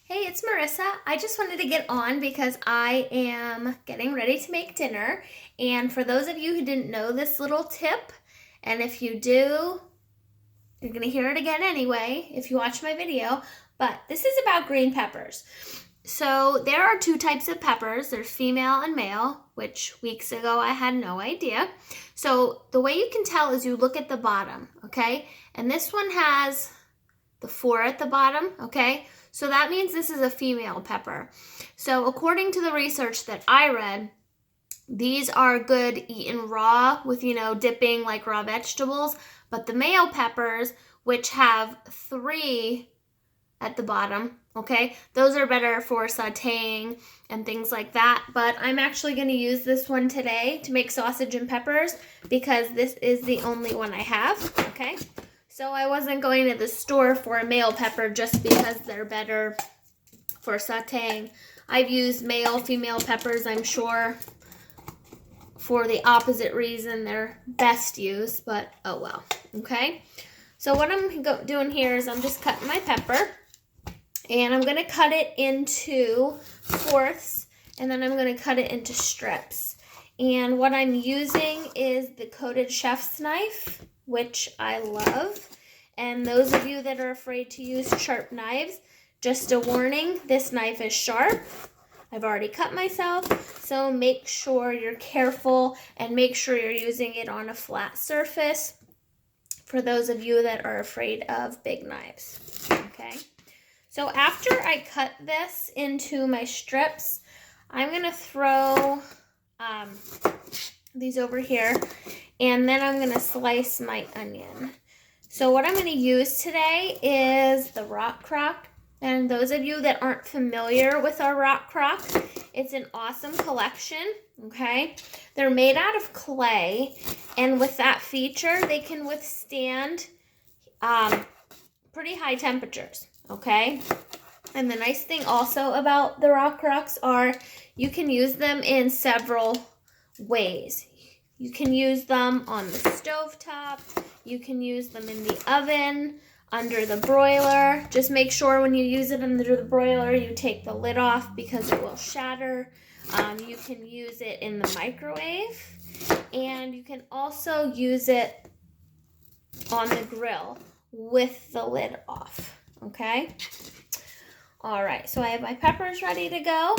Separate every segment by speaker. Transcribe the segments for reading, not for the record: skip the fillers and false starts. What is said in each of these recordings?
Speaker 1: Hey, it's Marissa. I just wanted to get on because I am getting ready to make dinner. And for those of you who didn't know this little tip, and if you do, you're going to hear it again anyway if you watch my video, but this is about green peppers. So there are two types of peppers. There's female and male, which weeks ago I had no idea. So the way you can tell is you look at the bottom, okay? And this one has the 4 at the bottom, okay? So that means this is a female pepper. So according to the research that I read, these are good eaten raw with, dipping like raw vegetables. But the male peppers, which have 3 at the bottom, okay, those are better for sauteing and things like that. But I'm actually going to use this one today to make sausage and peppers because this is the only one I have, okay? So I wasn't going to the store for a male pepper just because they're better for sauteing. I've used male, female peppers, I'm sure, for the opposite reason. They're best used, but oh well, okay? So what I'm doing here is I'm just cutting my pepper, and I'm going to cut it into 4ths, and then I'm going to cut it into strips. And what I'm using is the coated chef's knife, which I love. And those of you that are afraid to use sharp knives, just a warning, this knife is sharp. I've already cut myself, so make sure you're careful and make sure you're using it on a flat surface for those of you that are afraid of big knives, okay? So after I cut this into my strips, I'm gonna throw these over here, and then I'm gonna slice my onion. So what I'm gonna use today is the Rockcrok. And those of you that aren't familiar with our Rockcrok, it's an awesome collection, okay? They're made out of clay, and with that feature, they can withstand pretty high temperatures, okay? And the nice thing also about the Rockcroks are you can use them in several ways. You can use them on the stovetop. You can use them in the oven, under the broiler. Just make sure when you use it under the broiler, you take the lid off because it will shatter. You can use it in the microwave, and you can also use it on the grill with the lid off, okay? All right, so I have my peppers ready to go.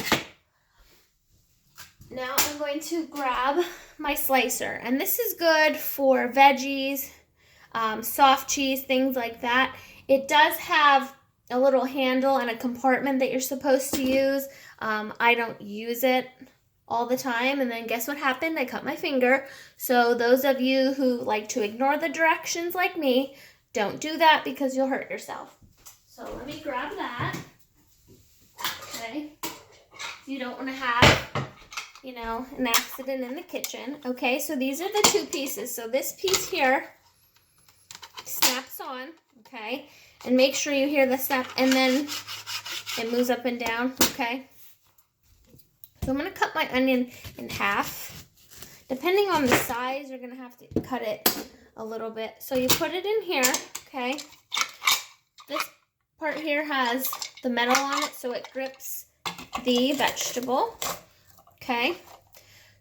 Speaker 1: Now I'm going to grab my slicer, and this is good for veggies, soft cheese, things like that. It does have a little handle and a compartment that you're supposed to use. I don't use it all the time, and then guess what happened? I cut my finger. So those of you who like to ignore the directions like me, don't do that because you'll hurt yourself. So let me grab that. Okay, you don't want to have, an accident in the kitchen. Okay, so these are the 2 pieces. So this piece here snaps on, okay, and make sure you hear the snap, and then it moves up and down, okay. So I'm going to cut my onion in half. Depending on the size, you're going to have to cut it a little bit. So you put it in here, okay. This part here has the metal on it, so it grips the vegetable, okay.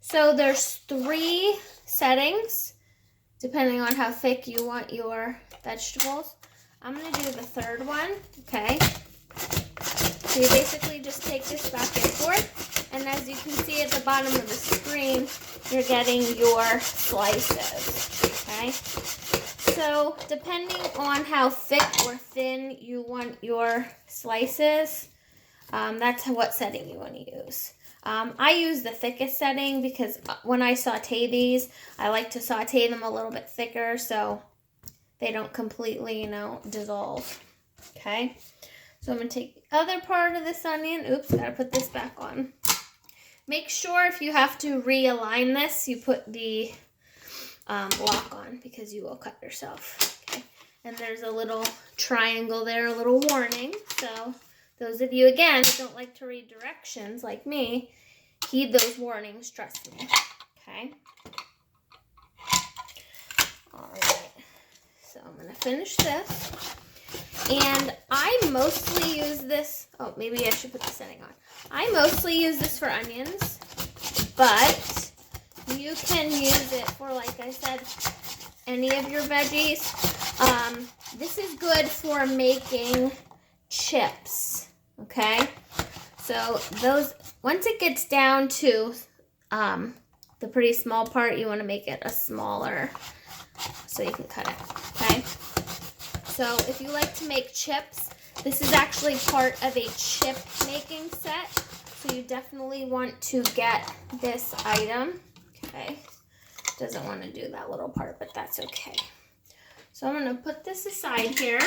Speaker 1: So there's 3 settings, depending on how thick you want your vegetables. I'm going to do the 3rd one, okay. So you basically just take this back and forth, and as you can see at the bottom of the screen, you're getting your slices, okay. So depending on how thick or thin you want your slices, that's what setting you want to use. I use the thickest setting because when I saute these, I like to saute them a little bit thicker so they don't completely, dissolve. Okay, so I'm going to take the other part of this onion. Oops, got to put this back on. Make sure if you have to realign this, you put the block on because you will cut yourself. Okay, and there's a little triangle there, a little warning. So those of you, again, that don't like to read directions like me, heed those warnings, trust me, okay? All right, so I'm going to finish this. And I mostly use this, oh, maybe I should put the setting on. I mostly use this for onions, but you can use it for, like I said, any of your veggies. This is good for making chips, okay? So those, once it gets down to the pretty small part, you want to make it a smaller so you can cut it, okay? So if you like to make chips, this is actually part of a chip making set. So you definitely want to get this item, okay? Doesn't want to do that little part, but that's okay. So I'm going to put this aside here.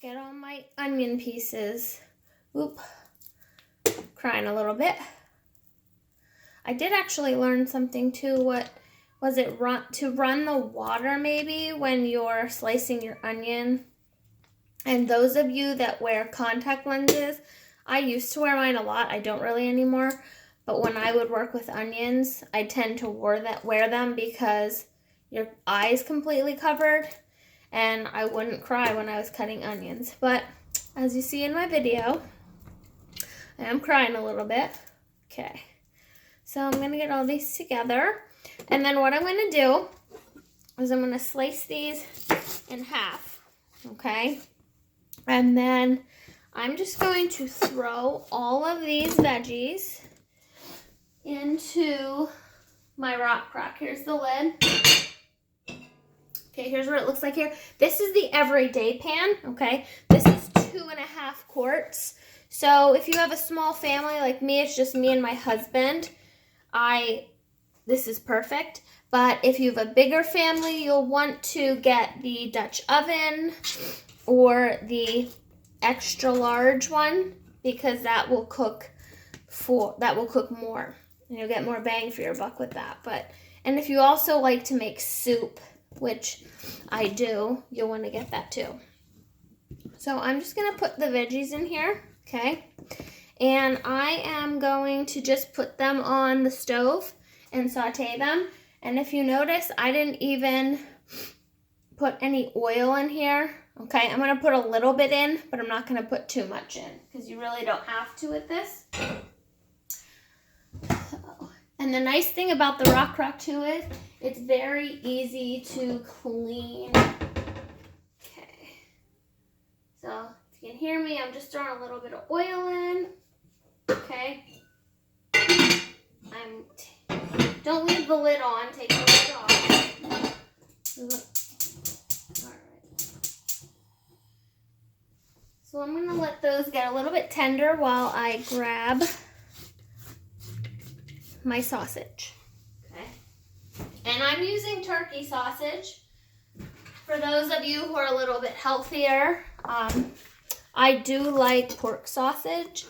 Speaker 1: Get all my onion pieces. Oop, crying a little bit. I did actually learn something too. What was it? To run the water maybe when you're slicing your onion. And those of you that wear contact lenses, I used to wear mine a lot. I don't really anymore. But when I would work with onions, I tend to wear them because your eye's completely covered. And I wouldn't cry when I was cutting onions. But as you see in my video, I am crying a little bit. Okay. So I'm going to get all these together. And then what I'm going to do is I'm going to slice these in half. Okay. And then I'm just going to throw all of these veggies into my Rockcrok. Here's the lid. Okay, here's what it looks like here. This is the everyday pan, okay? This is 2.5 quarts. So if you have a small family like me, it's just me and my husband, this is perfect. But if you have a bigger family, you'll want to get the Dutch oven or the extra large one because that will cook more. And you'll get more bang for your buck with that. And if you also like to make soup, which I do, you'll want to get that too. So I'm just going to put the veggies in here, okay? And I am going to just put them on the stove and saute them. And if you notice, I didn't even put any oil in here, okay? I'm going to put a little bit in, but I'm not going to put too much in because you really don't have to with this. And the nice thing about the Rockcrok too is it's very easy to clean. Okay. So if you can hear me, I'm just throwing a little bit of oil in. Okay. Don't leave the lid on. Take the lid off. All right. So I'm going to let those get a little bit tender while I grab my sausage. Okay. And I'm using turkey sausage. For those of you who are a little bit healthier, I do like pork sausage,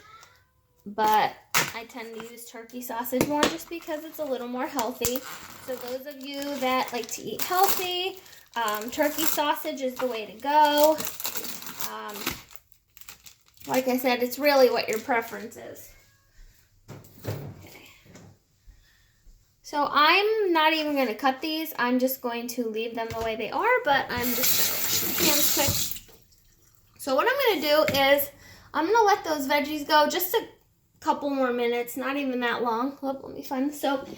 Speaker 1: but I tend to use turkey sausage more just because it's a little more healthy. So those of you that like to eat healthy, turkey sausage is the way to go. Like I said, it's really what your preference is. Okay. So I'm not even going to cut these. I'm just going to leave them the way they are, but I'm just going to wash my hands quick. So what I'm going to do is I'm going to let those veggies go just a couple more minutes, not even that long. Oh, let me find the soap.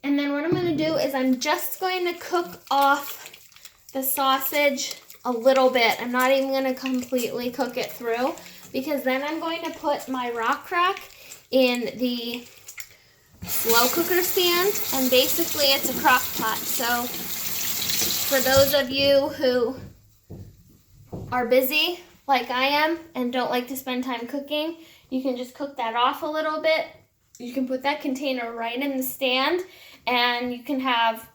Speaker 1: And then what I'm going to do is I'm just going to cook off the sausage a little bit. I'm not even going to completely cook it through because then I'm going to put my Rockcrok in the slow cooker stand, and basically it's a crock pot. So for those of you who are busy like I am and don't like to spend time cooking, you can just cook that off a little bit. You can put that container right in the stand and you can have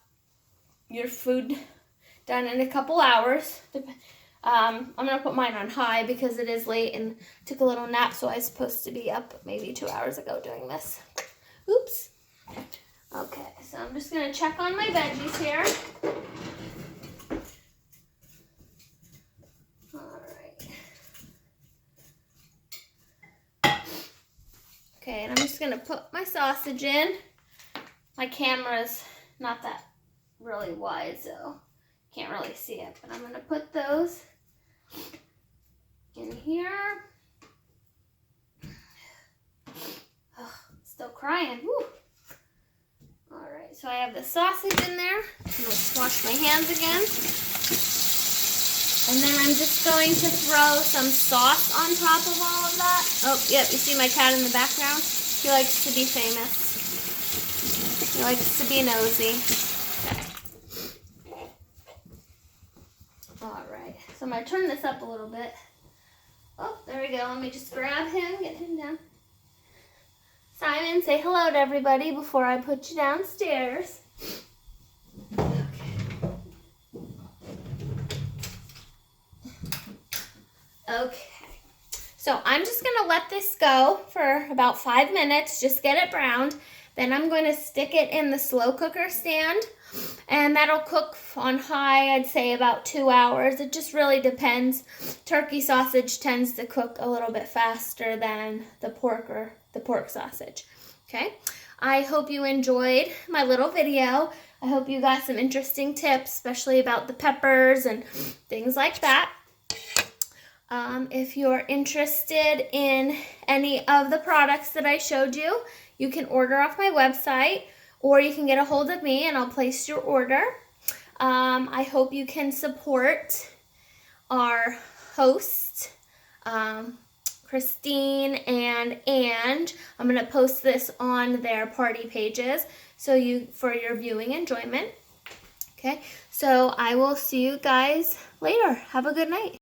Speaker 1: your food done in a couple hours. I'm going to put mine on high because it is late and took a little nap, so I was supposed to be up maybe 2 hours ago doing this. Oops. Okay, so I'm just going to check on my veggies here. Okay, and I'm just going to put my sausage in. My camera's not that really wide, so can't really see it. But I'm going to put those have the sausage in there. I'm going to wash my hands again. And then I'm just going to throw some sauce on top of all of that. Oh, yep, you see my cat in the background? He likes to be famous. He likes to be nosy. Okay. All right, so I'm going to turn this up a little bit. Oh, there we go. Let me just grab him, get him down. Simon, say hello to everybody before I put you downstairs. Okay, so I'm just going to let this go for about 5 minutes, just get it browned. Then I'm going to stick it in the slow cooker stand, and that'll cook on high, I'd say about 2 hours. It just really depends. Turkey sausage tends to cook a little bit faster than the pork sausage. Okay, I hope you enjoyed my little video. I hope you got some interesting tips, especially about the peppers and things like that. If you're interested in any of the products that I showed you, you can order off my website, or you can get a hold of me and I'll place your order. I hope you can support our hosts, Christine and Ange. I'm going to post this on their party pages for your viewing enjoyment. Okay, so I will see you guys later. Have a good night.